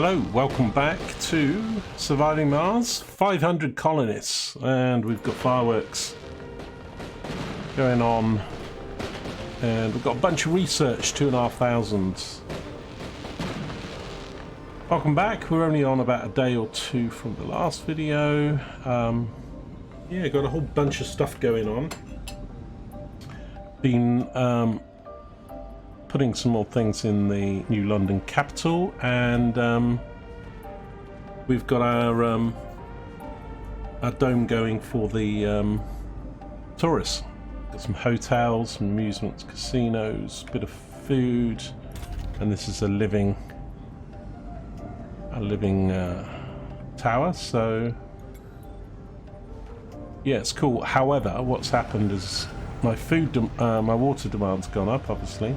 Hello, welcome back to Surviving Mars. 500 colonists, and we've got fireworks going on, and we've got a bunch of research, 2,500. Welcome back. We're only on about a day or two from the last video. Yeah, got a whole bunch of stuff going on. Been putting some more things in the new London capital, and we've got our dome going for the tourists. Got some hotels, some amusements, casinos, bit of food, and this is a living tower. So yeah, it's cool. However, what's happened is my water demand's gone up, obviously.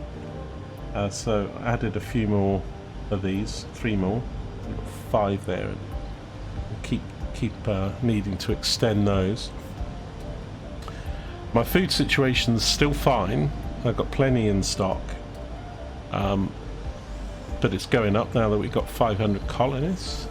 So I added a few more of these, 3 more. We've got 5 there, and we'll keep needing to extend those. My food situation's still fine. I've got plenty in stock, but it's going up now that we've got 500 colonists.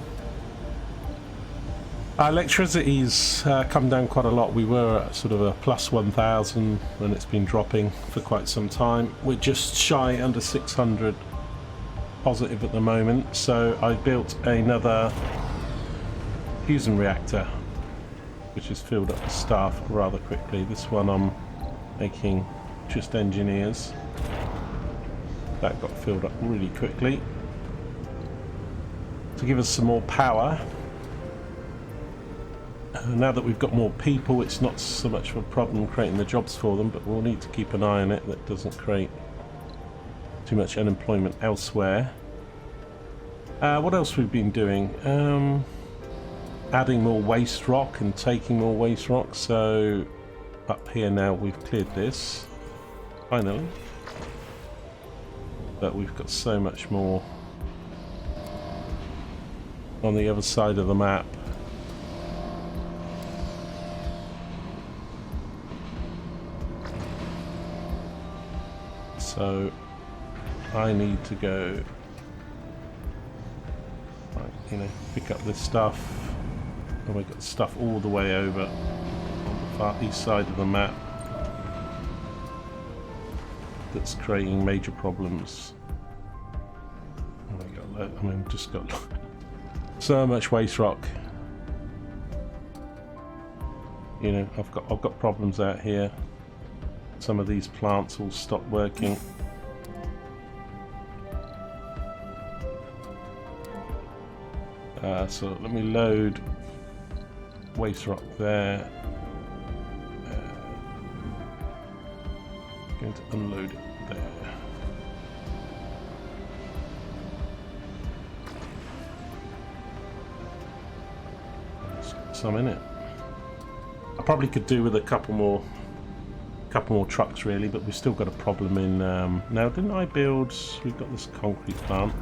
Electricity's come down quite a lot. We were at sort of a plus 1,000 and it's been dropping for quite some time. We're just shy under 600 positive at the moment, so I built another fusion reactor which has filled up the staff rather quickly. This one I'm making just engineers. That got filled up really quickly to give us some more power. Now that we've got more people, it's not so much of a problem creating the jobs for them, but we'll need to keep an eye on it that doesn't create too much unemployment elsewhere. What else we've been doing? Adding more waste rock and taking more waste rock. So up here now we've cleared this, finally. But we've got so much more on the other side of the map. So I need to go, pick up this stuff. And we've got stuff all the way over on the far east side of the map that's creating major problems. Just got so much waste rock. I've got problems out here. Some of these plants will stop working. So let me load waste rock there. Going to unload it there. Just got some in it. I probably could do with a couple more trucks really, but we've still got a problem in now. Didn't I build? We've got this concrete plant.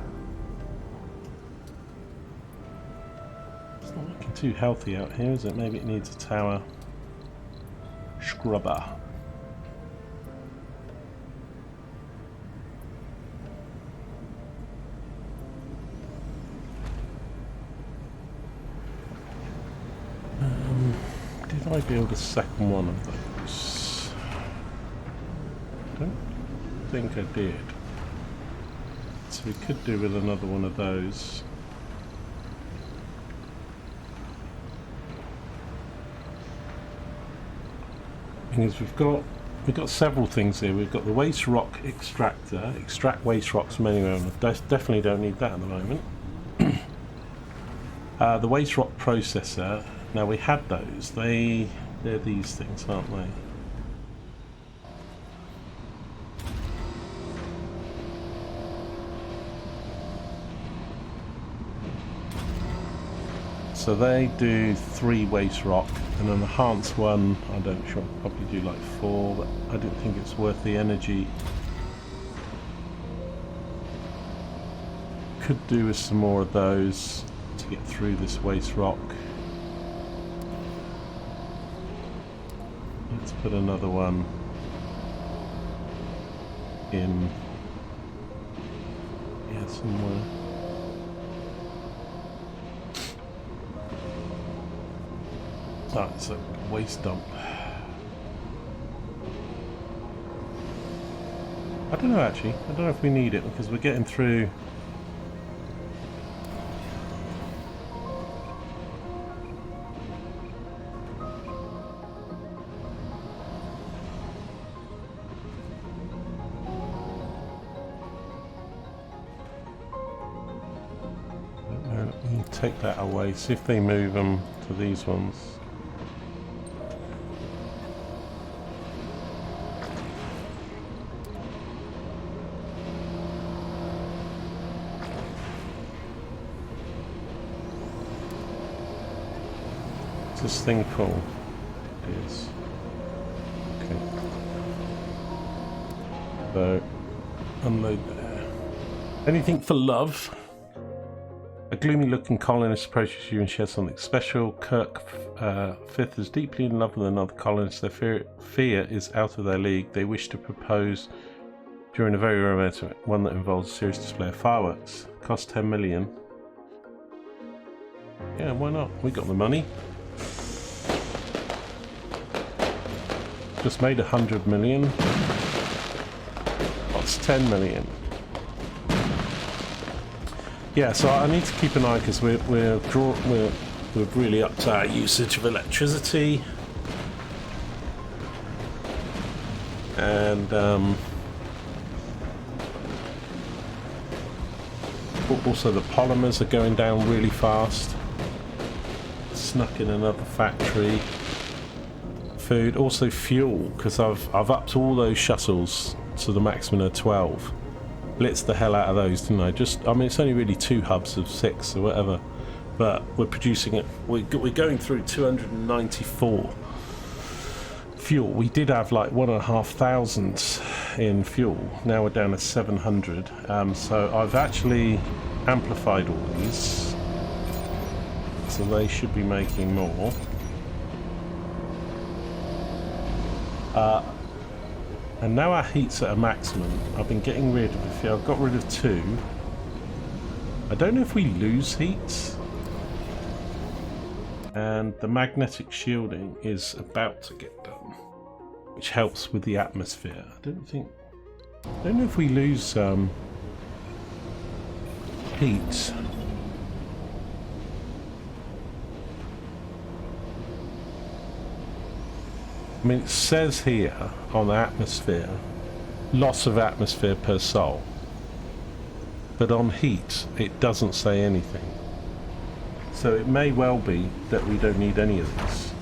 It's not looking too healthy out here, is it? Maybe it needs a tower scrubber. Did I build a second one of those? I don't think I did. So we could do with another one of those. Thing is, we've got several things here. We've got the waste rock extractor, extract waste rocks from anywhere. Definitely don't need that at the moment. The waste rock processor. Now we had those. They're these things, aren't they? So they do 3 waste rock, and an enhanced one, I don't sure, probably do like 4, but I don't think it's worth the energy. Could do with some more of those to get through this waste rock. Let's put another one in here somewhere. That's a waste dump. I don't know actually. I don't know if we need it because we're getting through. Take that away, see if they move them to these ones. What's this thing called? Yes. Okay. So, unload there. Anything for love? A gloomy-looking colonist approaches you and shares something special. Kirk Fifth is deeply in love with another colonist. Their fear is out of their league. They wish to propose during a very romantic one that involves a serious display of fireworks. Cost 10 million. Yeah, why not? We got the money. Just made 100 million. What's 10 million? Yeah, so I need to keep an eye because we're really up to our usage of electricity, and also the polymers are going down really fast. Snuck in another factory. Food, also fuel, because I've upped all those shuttles to the maximum of 12. Blitzed the hell out of those, didn't I? I mean, it's only really 2 hubs of 6 or whatever, but we're producing it. We're going through 294 fuel. We did have like 1,500 in fuel. Now we're down to 700. So I've actually amplified all these, so they should be making more. And now our heat's at a maximum. I've been getting rid of a few. I've got rid of 2. I don't know if we lose heat. And the magnetic shielding is about to get done, which helps with the atmosphere. I don't know if we lose heat. I mean, it says here on the atmosphere, loss of atmosphere per sol. But on heat, it doesn't say anything. So it may well be that we don't need any of this.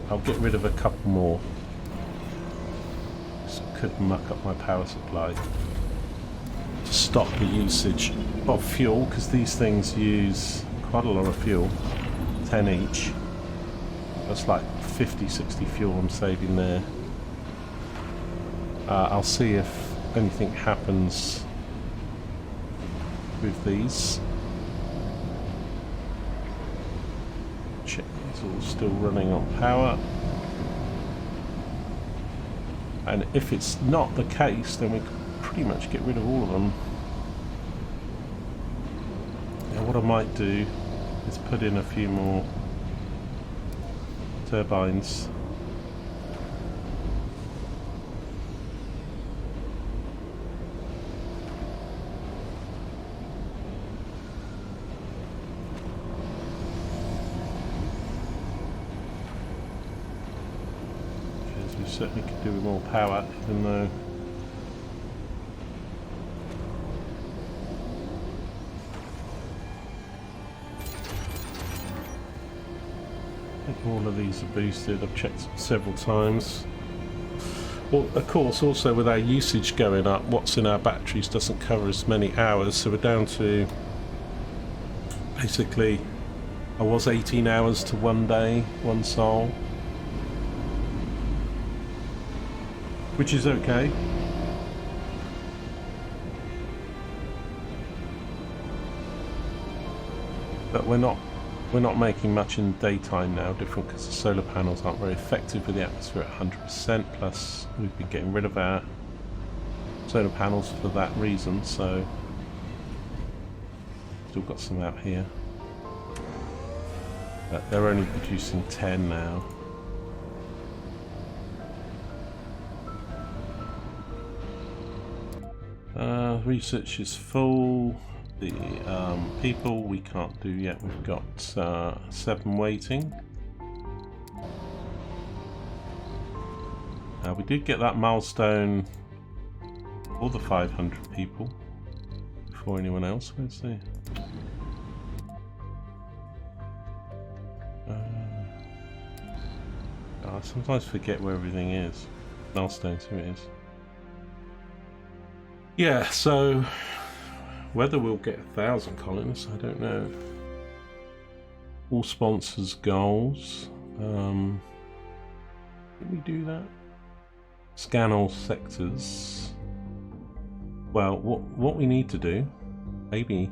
I'll get rid of a couple more. This could muck up my power supply. To stop the usage of fuel, because these things use quite a lot of fuel. 10 each. That's like 50-60 fuel I'm saving there. I'll see if anything happens with these. Check it's all still running on power. And if it's not the case, then we can pretty much get rid of all of them. Now what I might do is put in a few more turbines. Because we certainly could do with more power, even though all of these are boosted. I've checked several times. Well, of course, also with our usage going up, what's in our batteries doesn't cover as many hours, so we're down to basically, I was 18 hours to 1 day, 1 sol, which is okay. But we're not making much in daytime now, different because the solar panels aren't very effective with the atmosphere at 100%, plus we've been getting rid of our solar panels for that reason, so still got some out here. But they're only producing 10 now. Research is full. The people we can't do yet. We've got 7 waiting. We did get that milestone for the 500 people before anyone else. Where's the? I sometimes forget where everything is. Milestones, here it is. Yeah, so whether we'll get 1,000 colonists, I don't know. All sponsors' goals. Did we do that? Scan all sectors. Well, what we need to do, maybe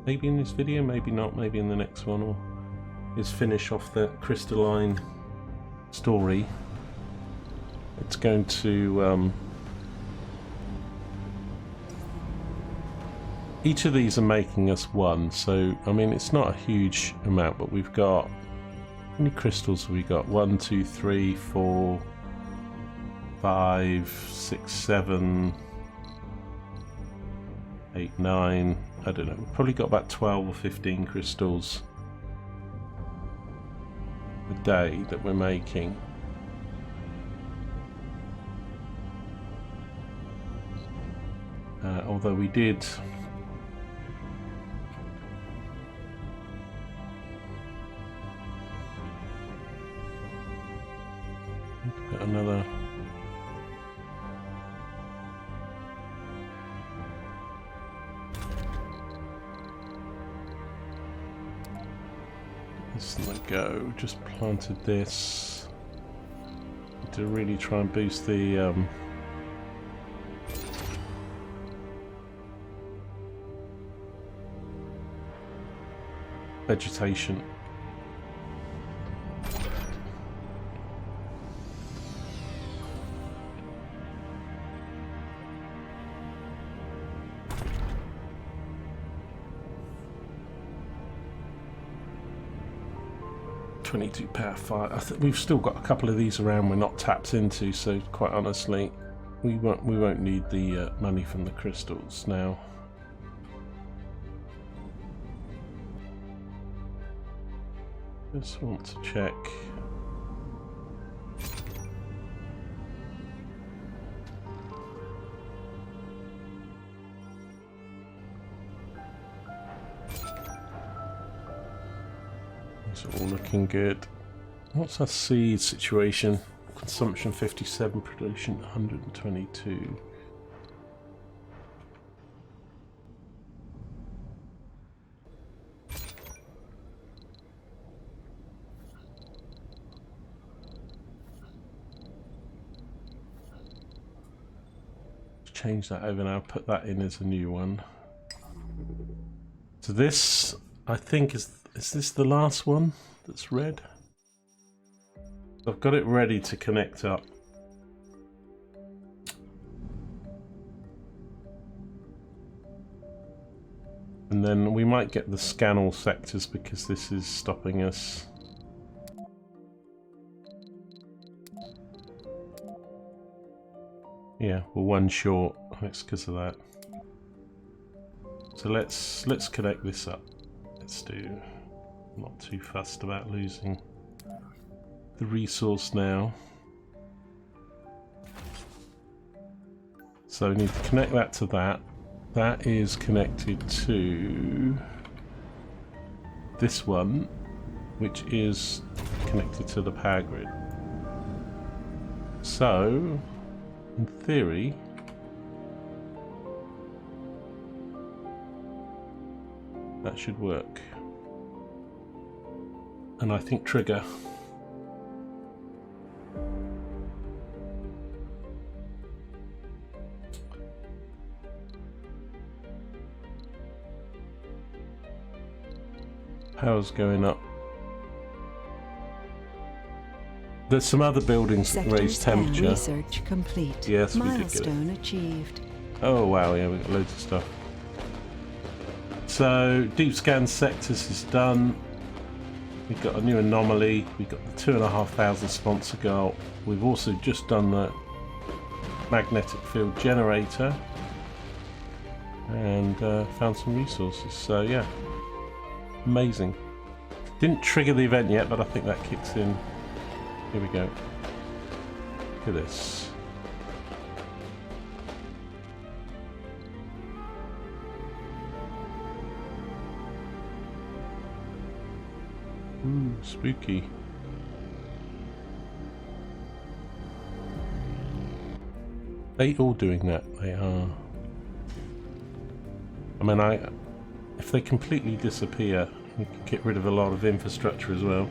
in this video, maybe not, maybe in the next one, or is finish off the Crystalline story. It's going to each of these are making us 1, so I mean it's not a huge amount, but we've got, how many crystals have we got? 1, 2, 3, 4, 5, 6, 7, 8, 9, I don't know, we've probably got about 12 or 15 crystals a day that we're making. Although we did put another this in the go, just planted this to really try and boost the vegetation. £22 fire. I think we've still got a couple of these around we're not tapped into, so quite honestly we won't need the money from the crystals now. Just want to check. These are all looking good. What's our seed situation? Consumption 57, production 122. Change that over now, put that in as a new one. So this, I think, is this the last one that's red? I've got it ready to connect up. And then we might get the scan all sectors because this is stopping us. Yeah, we're 1 short. That's because of that. So let's connect this up. Let's do. I'm not too fussed about losing the resource now. So we need to connect that to that. That is connected to this one, which is connected to the power grid. So in theory, that should work. And I think trigger. Power's going up. There's some other buildings that raise temperature. Research complete. Yes, we did get it. Milestone achieved. Oh wow, yeah, we got loads of stuff. So deep scan sectors is done. We've got a new anomaly. We've got the 2,500 sponsor goal. We've also just done the magnetic field generator and found some resources. So yeah, amazing. Didn't trigger the event yet, but I think that kicks in. Here we go. Look at this. Ooh, spooky. They all doing that. They are. I mean, if they completely disappear, you can get rid of a lot of infrastructure as well.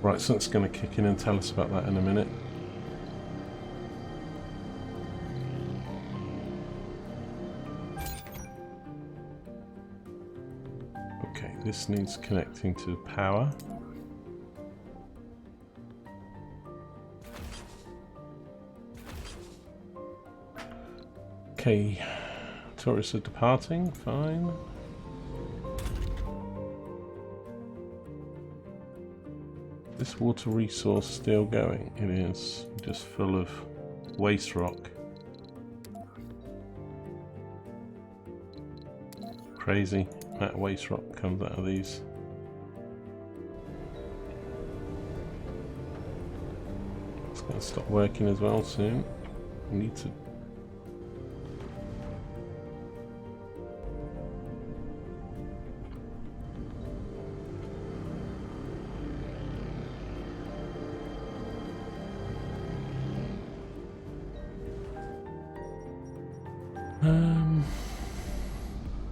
Right, so it's going to kick in and tell us about that in a minute. Okay, this needs connecting to power. Okay, tourists are departing, fine. This water resource still going? It is, just full of waste rock. Crazy, that waste rock comes out of these. It's going to stop working as well soon. We need to.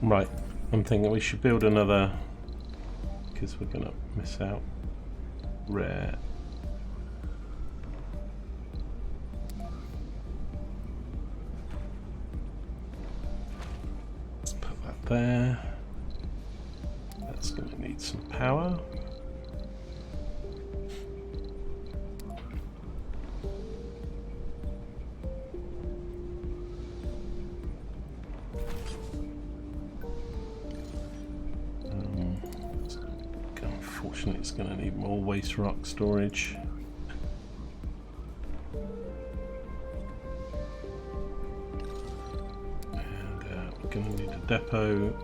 Right, I'm thinking we should build another, because we're going to miss out. Rare. Let's put that there. That's going to need some power. Unfortunately, it's going to need more waste rock storage. And we're going to need a depot.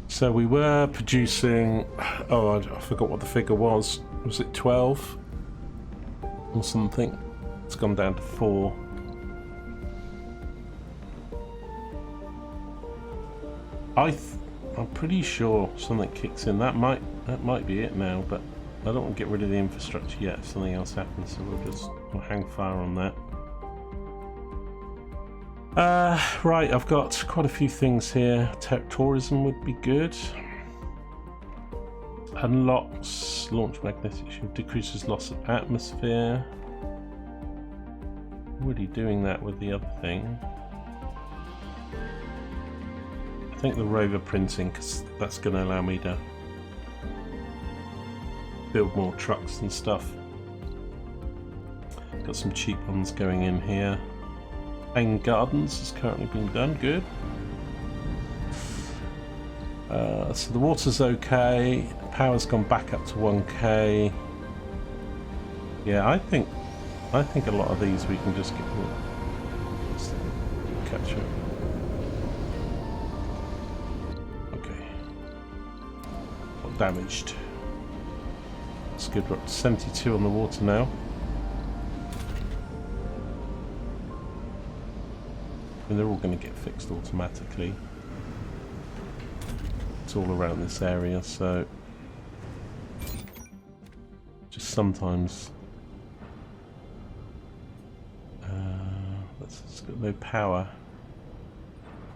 So we were producing, oh, I forgot what the figure was. Was it 12 or something? It's gone down to 4. I'm pretty sure something kicks in. That might be it now, but I don't want to get rid of the infrastructure yet if something else happens, so we'll hang fire on that. Right, I've got quite a few things here. Tourism would be good. Unlocks launch magnetic shield, decreases loss of atmosphere. Already doing that with the other thing. I think the rover printing, because that's going to allow me to build more trucks and stuff. Got some cheap ones going in here. Hang Gardens is currently being done, good. So the water's okay. Power's gone back up to 1k. Yeah, I think a lot of these we can just get catch up. Okay. Not damaged. That's good. We're up to 72 on the water now. And they're all going to get fixed automatically. It's all around this area, so just sometimes it's got no power.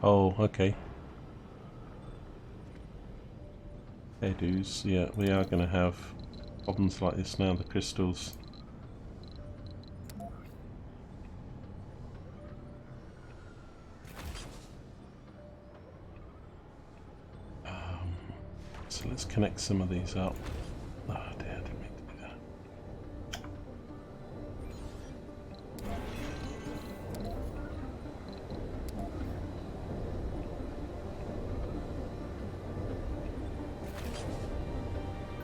Oh, okay. Hairdos, yeah, we are going to have problems like this now. The crystals. So let's connect some of these up. Oh dear, I didn't mean to do that.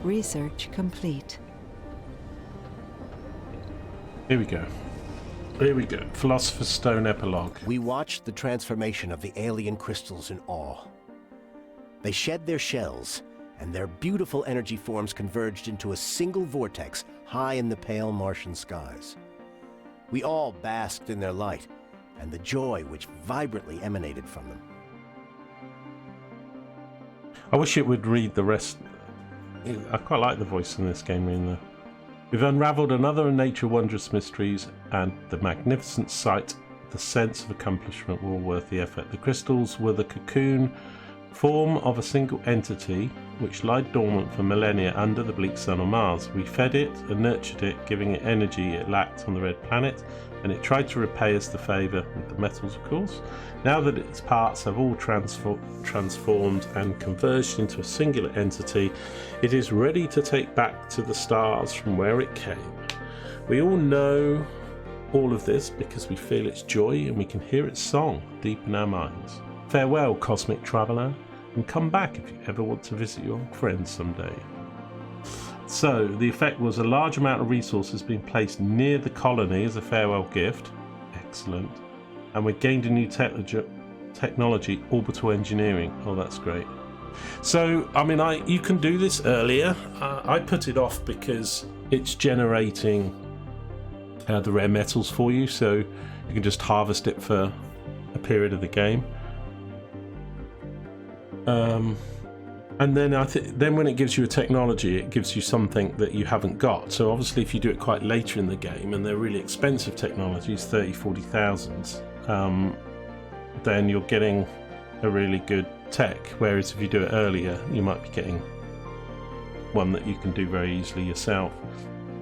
Research complete. Here we go. Here we go. Philosopher's Stone Epilogue. We watched the transformation of the alien crystals in awe. They shed their shells, and their beautiful energy forms converged into a single vortex high in the pale Martian skies. We all basked in their light, and the joy which vibrantly emanated from them. I wish it would read the rest. I quite like the voice in this game, in there. We've unravelled another of nature's wondrous mysteries, and the magnificent sight, the sense of accomplishment were all worth the effort. The crystals were the cocoon form of a single entity which lied dormant for millennia under the bleak sun on Mars. We fed it and nurtured it, giving it energy it lacked on the red planet, and it tried to repay us the favour with the metals, of course. Now that its parts have all transformed and converged into a singular entity, it is ready to take back to the stars from where it came. We all know all of this because we feel its joy and we can hear its song deep in our minds. Farewell, cosmic traveller, and come back if you ever want to visit your friends someday. So, the effect was a large amount of resources being placed near the colony as a farewell gift. Excellent. And we gained a new technology, orbital engineering. Oh, that's great. So, I mean, you can do this earlier. I put it off because it's generating the rare metals for you, so you can just harvest it for a period of the game. And then then when it gives you a technology, it gives you something that you haven't got. So obviously if you do it quite later in the game, and they're really expensive technologies, 30,000-40,000, then you're getting a really good tech. Whereas if you do it earlier, you might be getting one that you can do very easily yourself.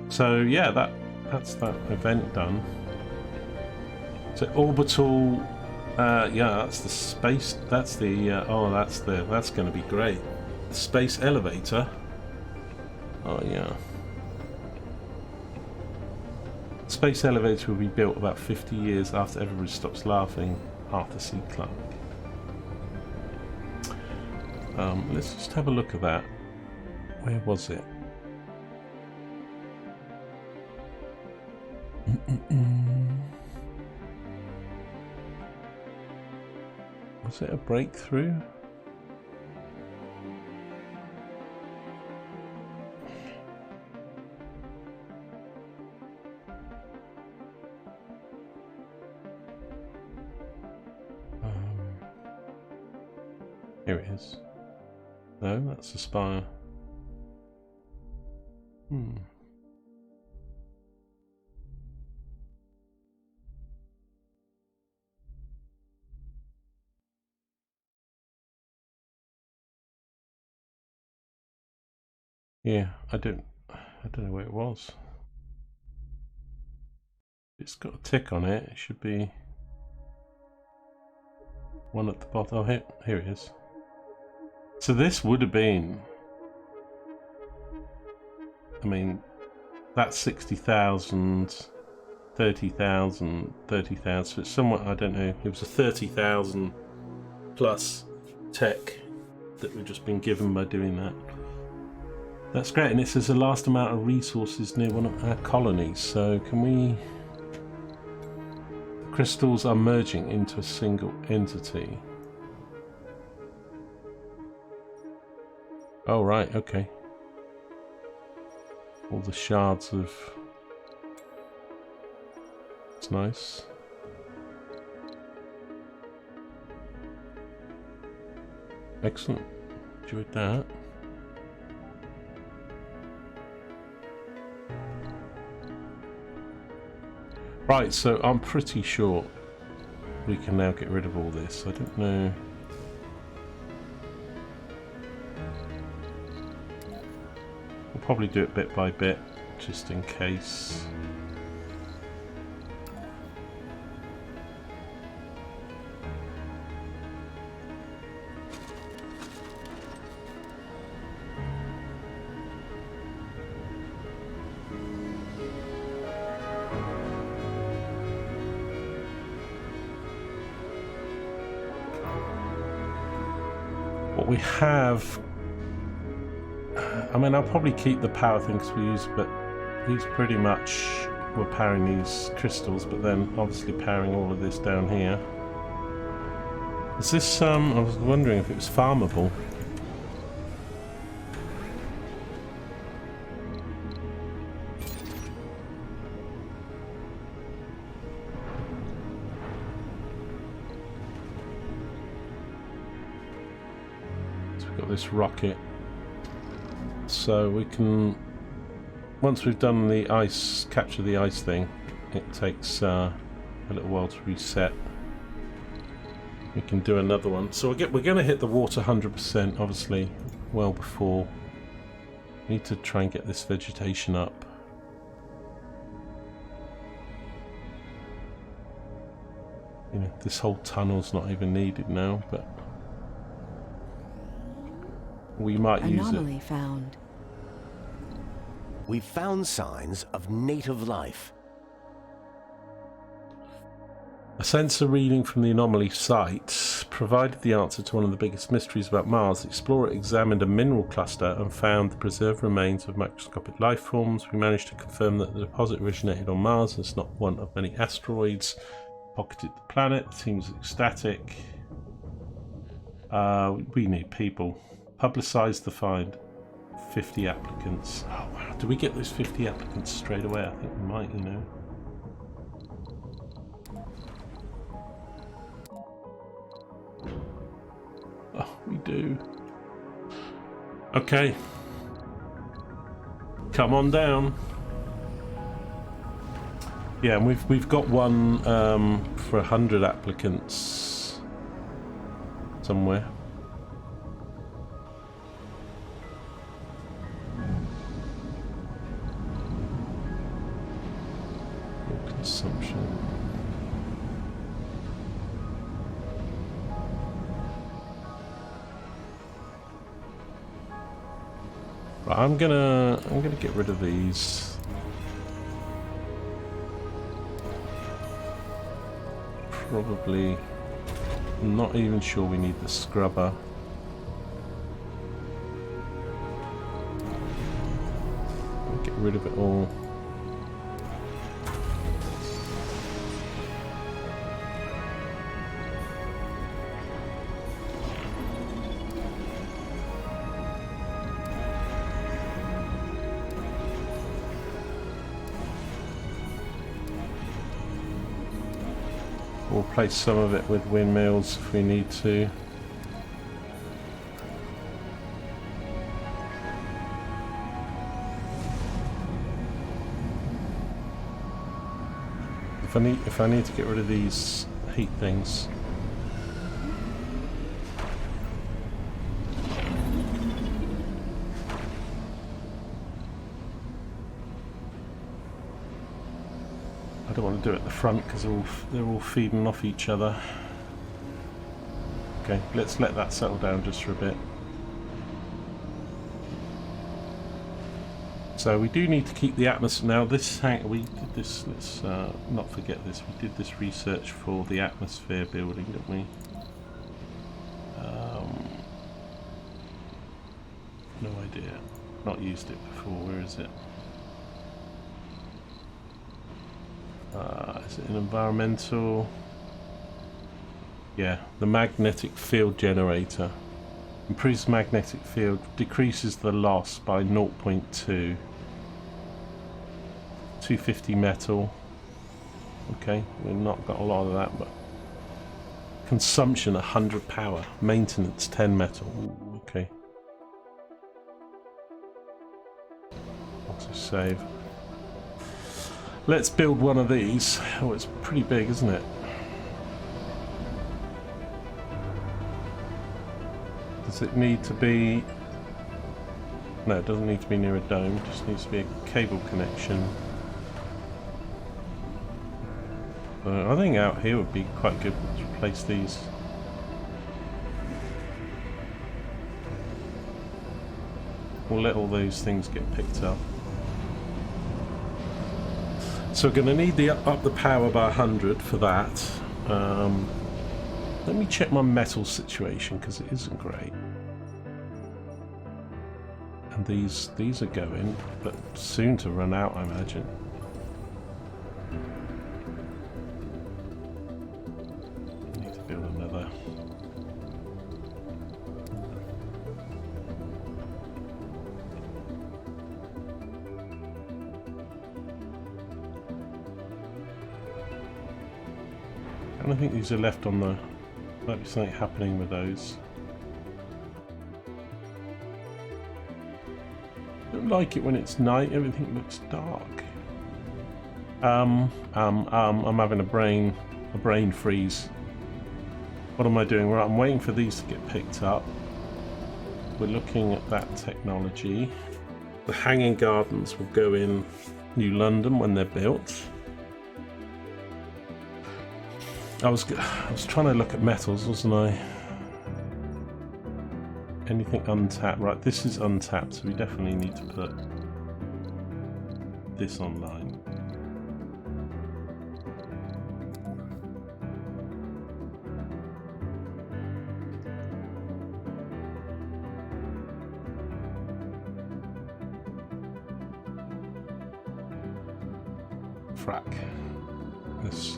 So yeah, that's that event done. So orbital, yeah, that's the space. That's the that's going to be great. The space elevator. Oh yeah. Space elevator will be built about 50 years after everybody stops laughing. Arthur C. Clarke. Let's just have a look at that. Where was it? Was it a breakthrough? Here it is. No, that's a spire. Yeah, I don't know where it was. It's got a tick on it. It should be one at the bottom. Oh, here it is. So this would have been, I mean, that's 60,000, 30,000, 30,000. So it's somewhat, I don't know, it was a 30,000 plus tech that we've just been given by doing that. That's great, and it says the last amount of resources near one of our colonies. So can we... The crystals are merging into a single entity. Oh, right, okay. All the shards of... It's nice. Excellent. Enjoyed that. Right, so I'm pretty sure we can now get rid of all this. I don't know... We'll probably do it bit by bit, just in case. we have... I mean, I'll probably keep the power thing because we use, but these pretty much... We're powering these crystals, but then obviously powering all of this down here. Is this, I was wondering if it was farmable. So we've got this rocket. So we can... Once we've done the ice, capture the ice thing, it takes a little while to reset. We can do another one. So we're going to hit the water 100%, obviously, well before. We need to try and get this vegetation up. You know, this whole tunnel's not even needed now, but we might use it. Anomaly found. We've found signs of native life. A sensor reading from the anomaly site provided the answer to one of the biggest mysteries about Mars. The explorer examined a mineral cluster and found the preserved remains of microscopic life forms. We managed to confirm that the deposit originated on Mars and it's not one of many asteroids pocketed the planet. Seems ecstatic. We need people. Publicise the find. 50 applicants. Oh wow, do we get those 50 applicants straight away? I think we might, you know. Oh, we do. Okay. Come on down. Yeah, and we've got one for 100 applicants somewhere. Consumption. Right, I'm gonna get rid of these. Probably. I'm not even sure we need the scrubber. I'll get rid of it all. We'll place some of it with windmills if we need to. If I need to get rid of these heat things. I don't want to do it at the front because they're all feeding off each other. Okay, let's let that settle down just for a bit. So we do need to keep the atmosphere. Now this we did this. Let's not forget this. We did this research for the atmosphere building, didn't we? No idea. Not used it before. Where is it? Is it an environmental? Yeah, the magnetic field generator. Improves magnetic field, decreases the loss by 0.2. 250 metal. Okay, we've not got a lot of that, but consumption 100 power, maintenance 10 metal. Ooh, okay. Also save. Let's build one of these. Oh, it's pretty big, isn't it? Does it need to be... No, it doesn't need to be near a dome. It just needs to be a cable connection. I think out here would be quite good to replace these. We'll let all those things get picked up. So we're going to need the up the power by 100 for that. Let me check my metal situation because it isn't great. And these are going, but soon to run out, I imagine. I need to build another. And I think these are left on the. Might be something happening with those. I don't like it when it's night. Everything looks dark. I'm having a brain freeze. What am I doing? Right, I'm waiting for these to get picked up. We're looking at that technology. The hanging gardens will go in New London when they're built. I was trying to look at metals, wasn't I? Anything untapped? Right, this is untapped, so we definitely need to put this online. Frack. This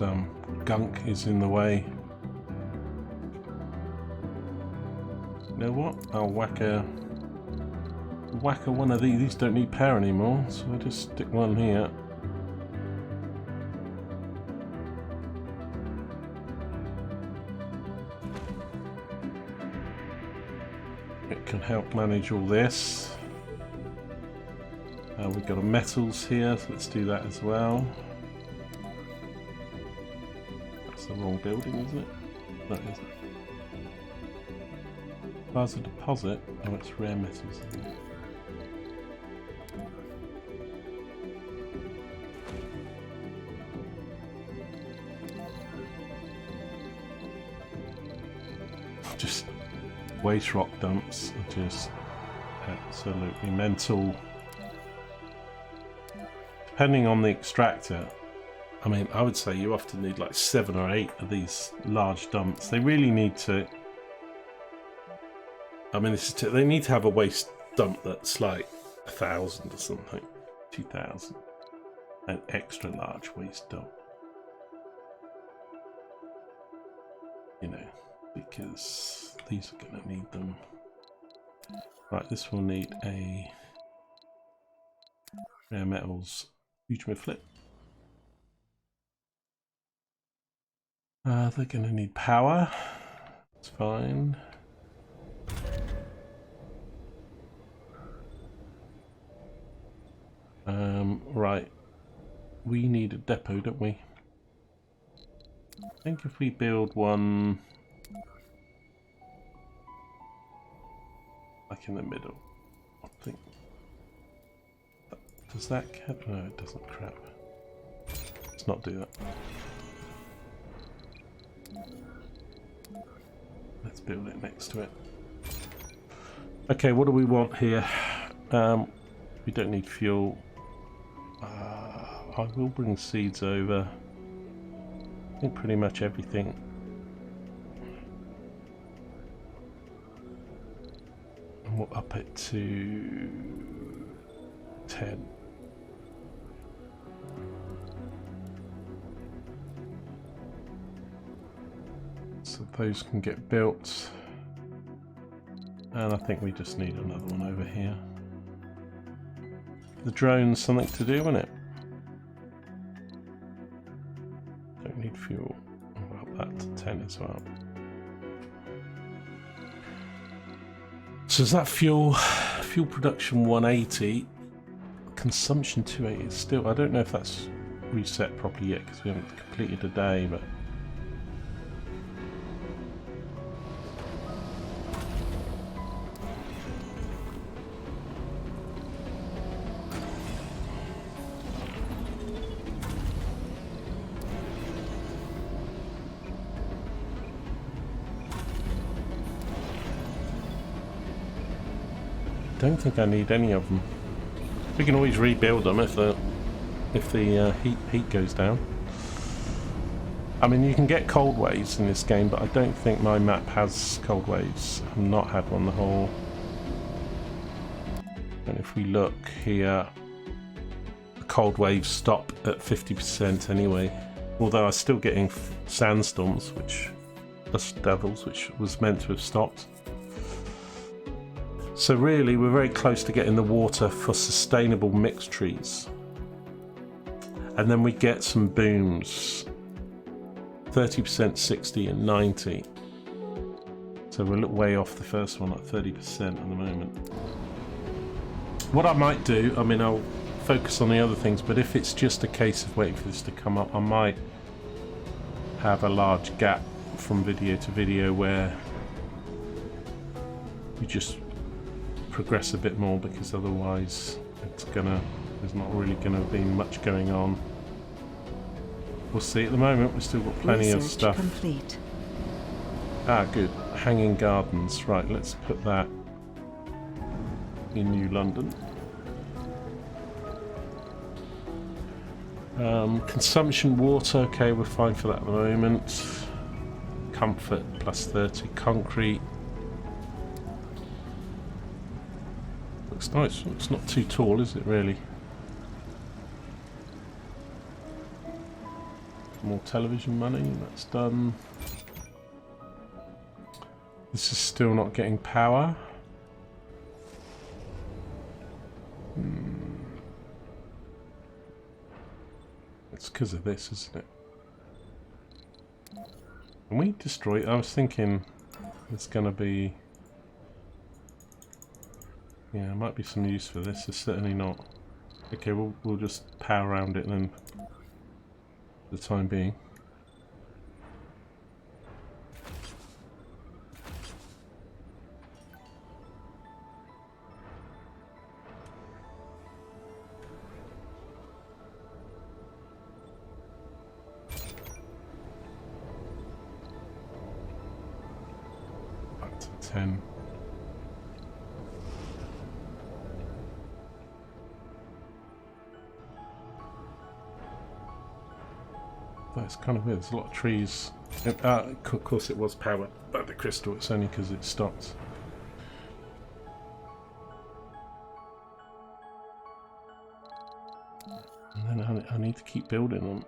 gunk is in the way. You know what? I'll whack a one of these. These don't need power anymore, so I just stick one here. It can help manage all this. We've got a metals here, so let's do that as well. That's the wrong building, isn't it? That isn't. Plaza deposit. Oh, it's rare metals, isn't it? Just waste rock dumps are just absolutely mental. Depending on the extractor, I mean, I would say you often need like 7 or 8 of these large dumps. They really need to. I mean, they need to have a waste dump that's like 1,000 or something, 2,000, an extra large waste dump. You know, because these are going to need them. Right, this will need a rare metals huge flip. They're going to need power. It's fine. Right. We need a depot, don't we? I think if we build one like in the middle, I think. Does that count? No, it doesn't. Crap. Let's not do that. Let's build it next to it. Okay, what do we want here? We don't need fuel. I will bring seeds over. I think pretty much everything. And we'll up it to 10. So those can get built. And I think we just need another one over here. The drone's something to do, isn't it? Don't need fuel. I'll up that to 10 as well. So is that fuel production 180, consumption 280 is still, I don't know if that's reset properly yet because we haven't completed a day, but I don't think I need any of them. We can always rebuild them if the heat goes down. I mean, you can get cold waves in this game, but I don't think my map has cold waves. I've not had one the whole And if we look here, the cold waves stop at 50% anyway. Although I'm still getting sandstorms, which dust devils, which was meant to have stopped. So really, we're very close to getting the water for sustainable mixed trees. And then we get some booms, 30%, 60 and 90. So we're a little way off the first one at 30% at the moment. What I might do, I mean, I'll focus on the other things, but if it's just a case of waiting for this to come up, I might have a large gap from video to video where you just progress a bit more, because otherwise there's not really gonna be much going on. We'll see. At the moment we've still got plenty of stuff. Complete. Ah, good. Hanging gardens. Right, let's put that in New London. Consumption water, okay, we're fine for that at the moment. Comfort plus 30. Concrete. Looks nice. It's not too tall, is it really? More television money, that's done. This is still not getting power. It's because of this, isn't it? Can we destroy it? I was thinking it's going to be... Yeah, there might be some use for this. It's certainly not. Okay, we'll just power around it then for the time being. Back to 10. That's kind of weird. There's a lot of trees. Of course it was powered by the crystal. It's only because it stopped. And then I need to keep building them.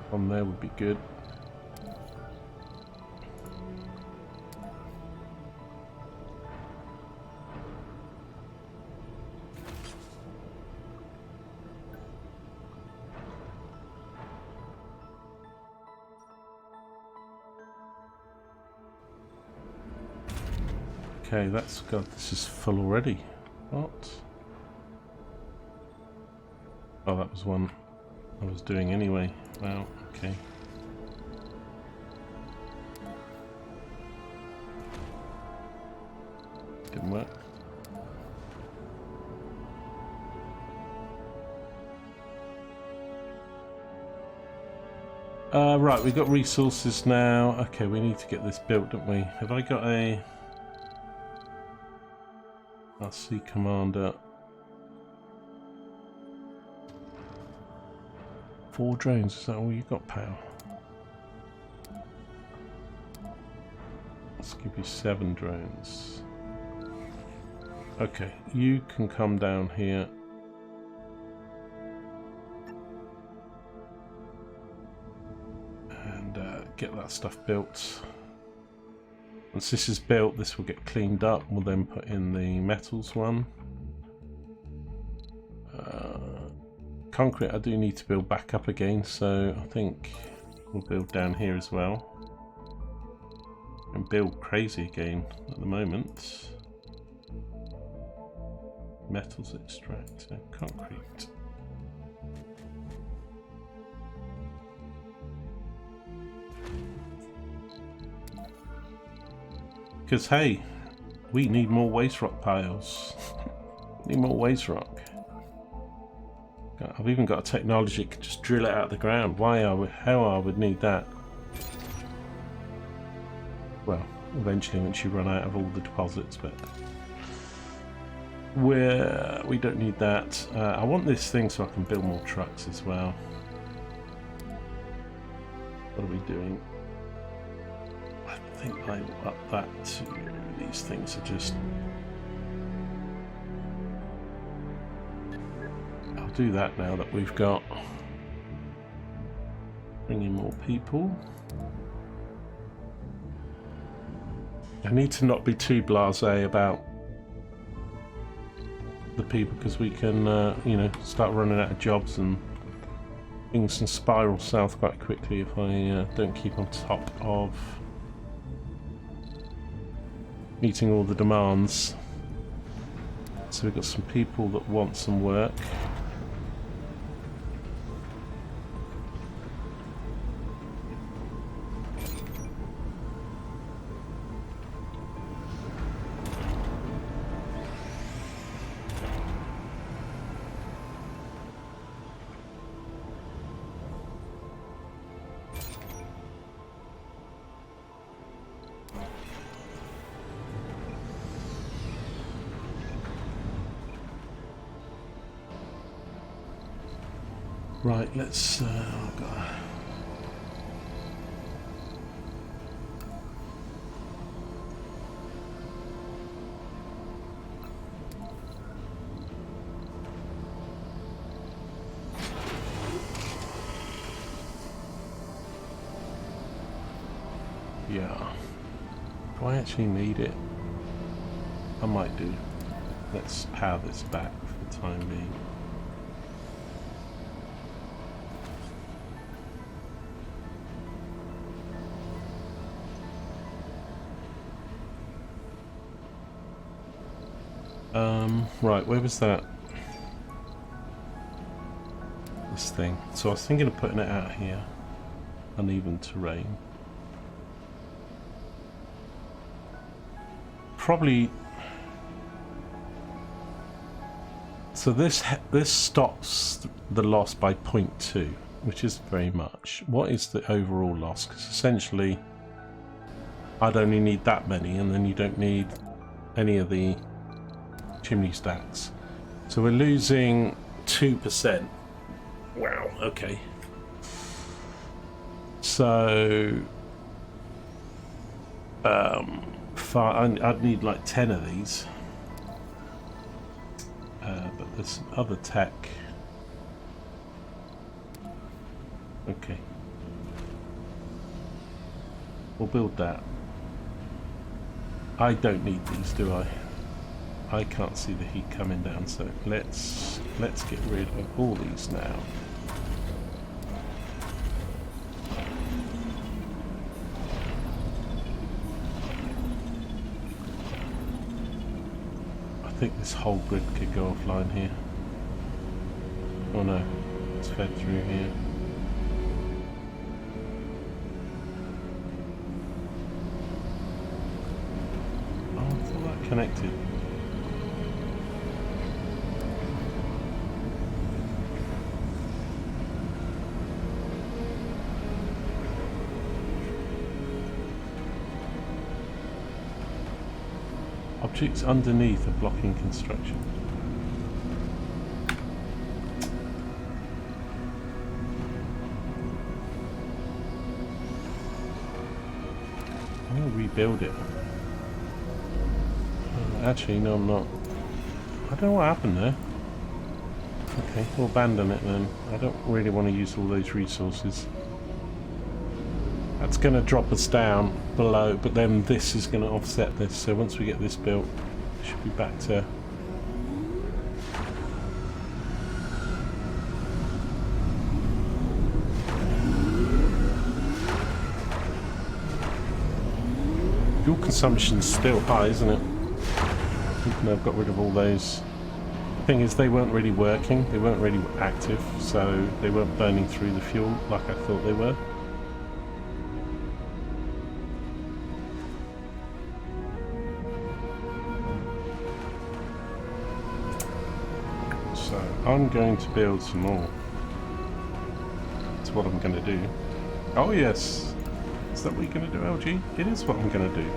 One there would be good. Okay, that's God, this is full already. What? Oh, that was one I was doing anyway. Wow, okay. Didn't work. Right, we've got resources now. Okay, we need to get this built, don't we? Have I got a... RC commander. 4 drones, is that all you got, pal? Let's give you 7 drones. Okay, you can come down here. And get that stuff built. Once this is built, this will get cleaned up. We'll then put in the metals one. Concrete I do need to build back up again, so I think we'll build down here as well. And build crazy again at the moment. Metals extract and concrete. Because hey, we need more waste rock piles. We need more waste rock. I've even got a technology that can just drill it out of the ground. How I would need that? Well, eventually once you run out of all the deposits, but we don't need that. I want this thing so I can build more trucks as well. What are we doing? I think I will up that to... These things are just... I'll do that now that we've got... Bring in more people. I need to not be too blasé about the people, because we can, you know, start running out of jobs and things can spiral south quite quickly if I don't keep on top of meeting all the demands. So we've got some people that want some work. Right, let's... oh God. Yeah. Do I actually need it? I might do. Let's power this back for the time being. Right, where was that? This thing. So I was thinking of putting it out here. Uneven terrain. Probably... So this stops the loss by 0.2, which is very much. What is the overall loss? Because essentially I'd only need that many, and then you don't need any of the chimney stacks. So we're losing 2%. Wow, okay. So I'd need like 10 of these. But there's some other tech. Okay. We'll build that. I don't need these, do I? I can't see the heat coming down, so let's get rid of all these now. I think this whole grid could go offline here. Oh no, it's fed through here. Oh, I thought that connected. Objects underneath are blocking construction. I'm going to rebuild it. Actually, no, I'm not. I don't know what happened there. Okay, we'll abandon it then. I don't really want to use all those resources. That's going to drop us down below, but then this is going to offset this. So once we get this built, it should be back to... Fuel consumption's still high, isn't it? Even though I've got rid of all those. The thing is, they weren't really working. They weren't really active, so they weren't burning through the fuel like I thought they were. I'm going to build some more. That's what I'm going to do. Oh yes! Is that what you're going to do, LG? It is what I'm going to do.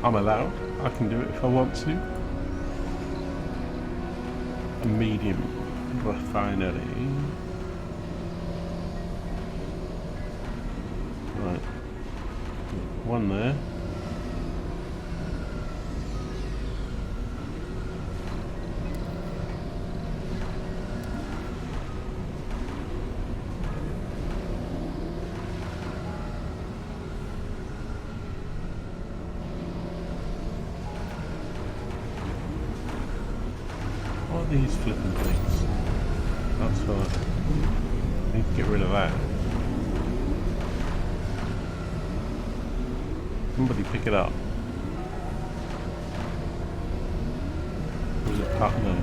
I'm allowed. I can do it if I want to. medium refinery. Right, one there. What are these flipping things? That's fine. I need to get rid of that. Somebody pick it up. Or is it cut? No.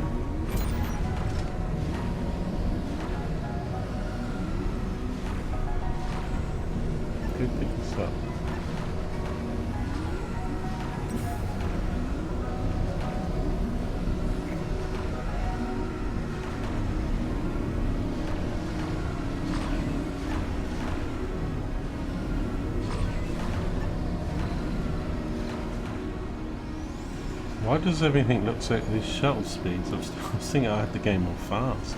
Go pick this up. Why does everything look so these shuttle speeds? I was thinking I had the game more fast.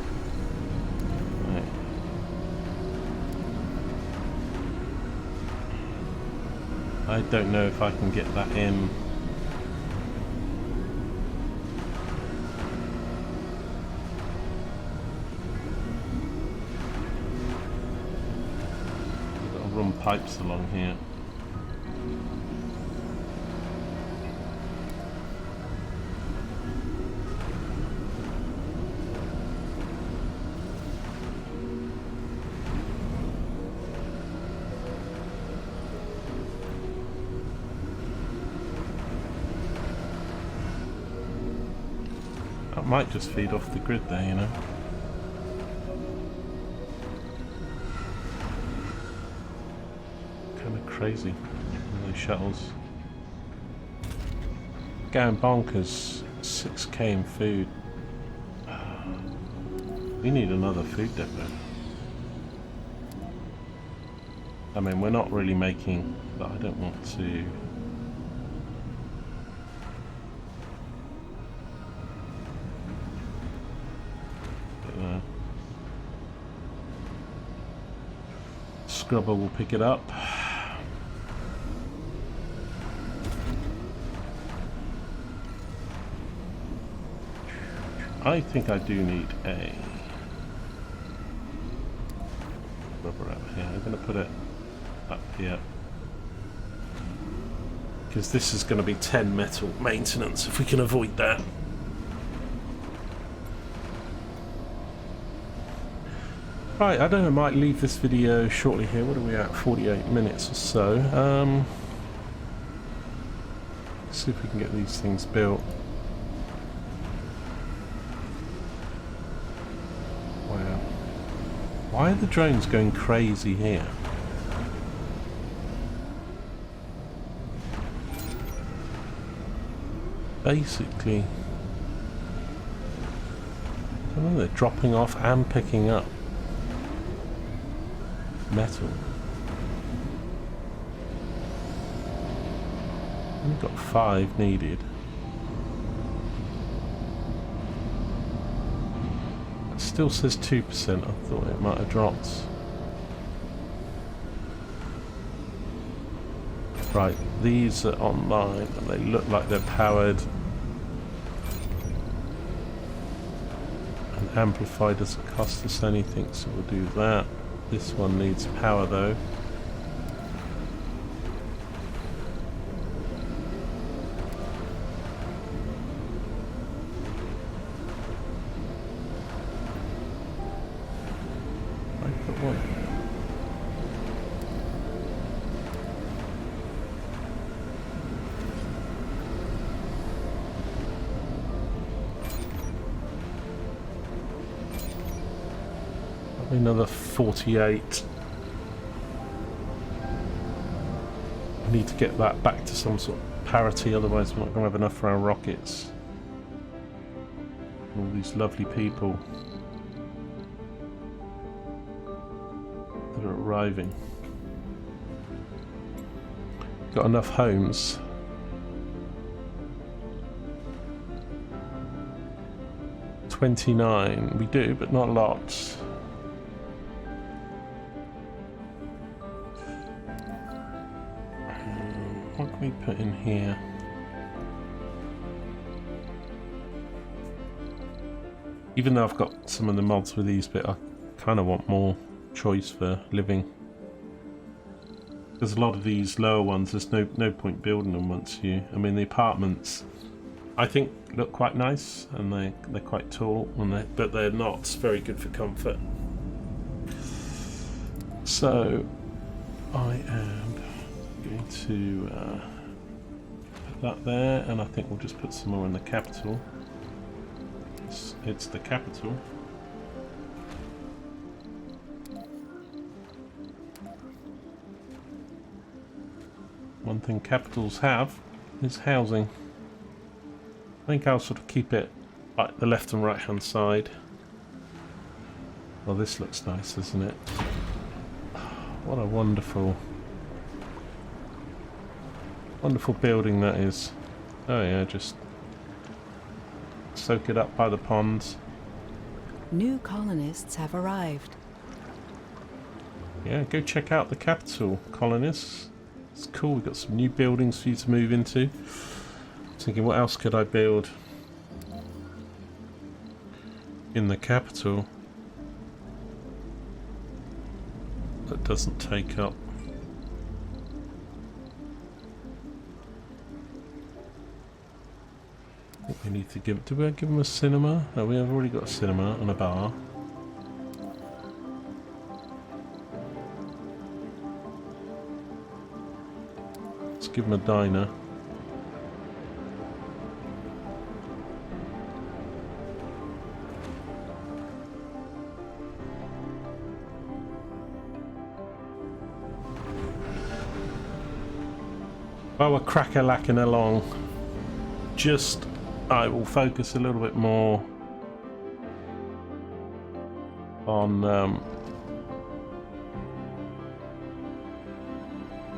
Right. I don't know if I can get that in. I've got to run pipes along here. That might just feed off the grid there, you know. Kind of crazy, those shuttles. Going bonkers. 6k in food. We need another food depot. I mean, we're not really making, but I don't want to. Scrubber will pick it up. I think I do need a rubber out here. I'm going to put it up here because this is going to be 10 metal maintenance if we can avoid that. Right, I don't know, I might leave this video shortly here. What are we at? 48 minutes or so. See if we can get these things built. Wow. Why are the drones going crazy here? Basically, I don't know, they're dropping off and picking up metal. We've got 5 needed. It still says 2%. I thought it might have dropped. Right, these are online and they look like they're powered and amplified. Doesn't cost us anything, so we'll do that. This one needs power though. I put one. Another 48. I need to get that back to some sort of parity, otherwise we're not going to have enough for our rockets. All these lovely people that are arriving. Got enough homes. 29. We do, but not a lot. What can we put in here? Even though I've got some of the mods with these, but I kind of want more choice for living. There's a lot of these lower ones, there's no point building them once you... I mean, the apartments, I think, look quite nice, and they're quite tall, and but they're not very good for comfort. So, I am going to put that there, and I think we'll just put some more in the capital. It's the capital. One thing capitals have is housing. I think I'll sort of keep it like the left and right hand side. Well, this looks nice, doesn't it? What a wonderful building that is. Oh yeah, just soak it up by the ponds. New colonists have arrived. Yeah, go check out the capital, colonists. It's cool, we've got some new buildings for you to move into. Thinking, what else could I build in the capital that doesn't take up? I think we need to give... Do we give them a cinema? No, we have already got a cinema and a bar. Let's give them a diner. While we're crack-a-lacking along, I will focus a little bit more on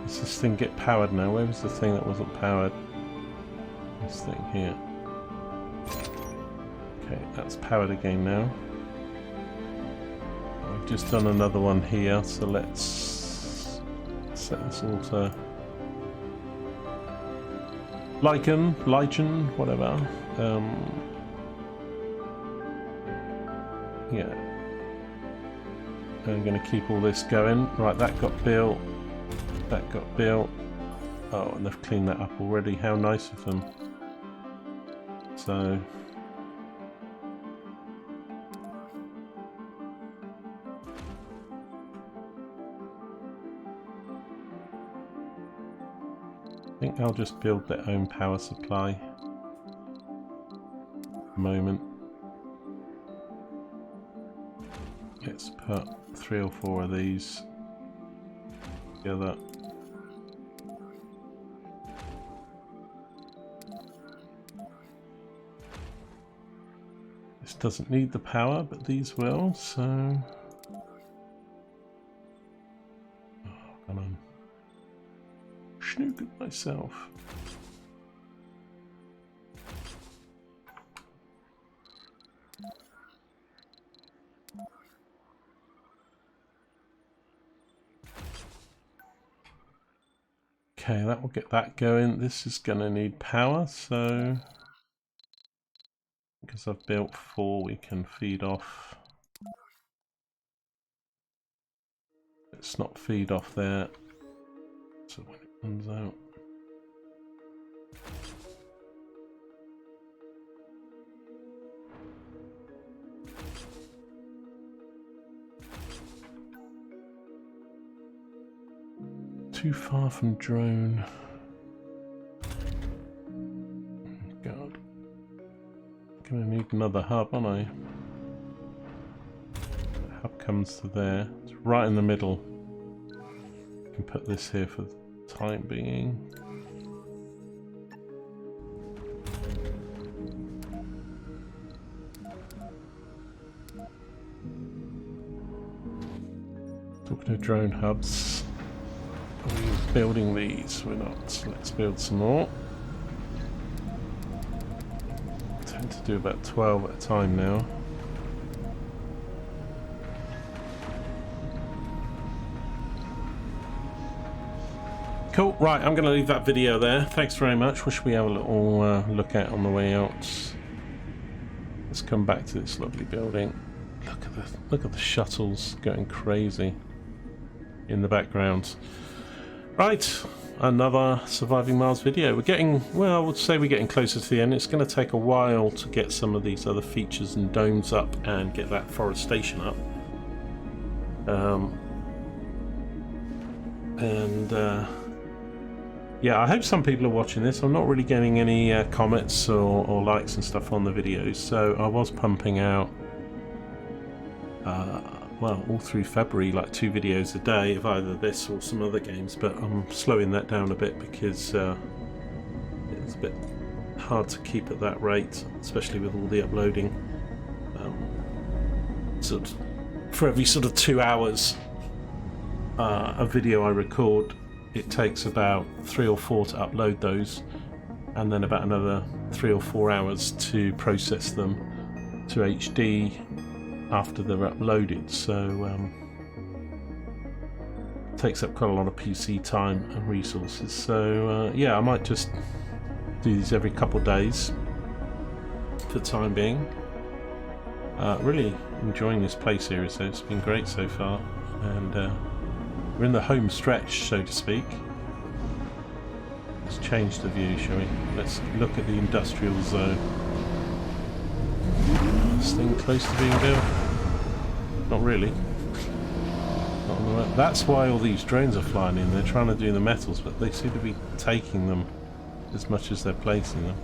does this thing get powered now? Where was the thing that wasn't powered? This thing here. Okay, that's powered again now. I've just done another one here, so let's set this all to lichen, whatever. Yeah. I'm going to keep all this going. Right, that got built. That got built. Oh, and they've cleaned that up already. How nice of them. So... I think I'll just build their own power supply at the moment. Let's put 3 or 4 of these together. This doesn't need the power, but these will, so... Oh, come on. Snook at myself. Okay, that will get that going. This is going to need power, so because I've built 4, we can feed off. Let's not feed off there. So when it runs out. Too far from drone. God. Gonna need another hub, aren't I? The hub comes to there. It's right in the middle. Can put this here for the time being. Talking of drone hubs, are we building these? We're not. So let's build some more. Turn to do about 12 at a time now. Cool, right, I'm going to leave that video there. Thanks very much. Wish we have a little look at on the way out. Let's come back to this lovely building. Look at the shuttles going crazy in the background. Right, another Surviving Mars video. We're getting, well, I would say we're getting closer to the end. It's going to take a while to get some of these other features and domes up and get that forestation up. Yeah, I hope some people are watching this. I'm not really getting any comments or likes and stuff on the videos, so I was pumping out, well, all through February, like 2 videos a day of either this or some other games, but I'm slowing that down a bit because it's a bit hard to keep at that rate, especially with all the uploading. For every sort of 2 hours a video I record, it takes about 3 or 4 to upload those, and then about another 3 or 4 hours to process them to HD after they're uploaded. So it takes up quite a lot of PC time and resources. So yeah, I might just do these every couple of days for the time being. Really enjoying this play series, so it's been great so far, and we're in the home stretch, so to speak. Let's change the view, shall we? Let's look at the industrial zone. This thing close to being built? Not really. Not on the way. That's why all these drones are flying in. They're trying to do the metals, but they seem to be taking them as much as they're placing them.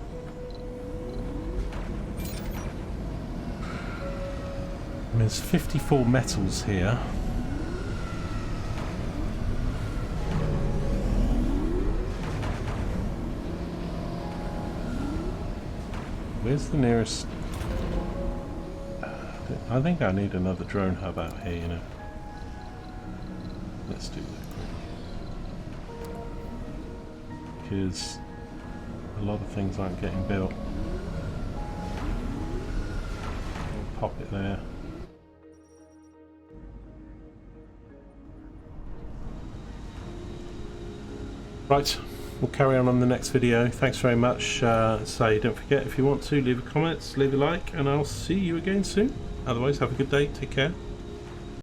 There's 54 metals here. Where's the nearest? I think I need another drone hub out here, you know. Let's do that quick. Because a lot of things aren't getting built. We'll pop it there. Right. We'll carry on the next video. Thanks very much. So don't forget, if you want to, leave a comment, leave a like, and I'll see you again soon. Otherwise, have a good day. Take care.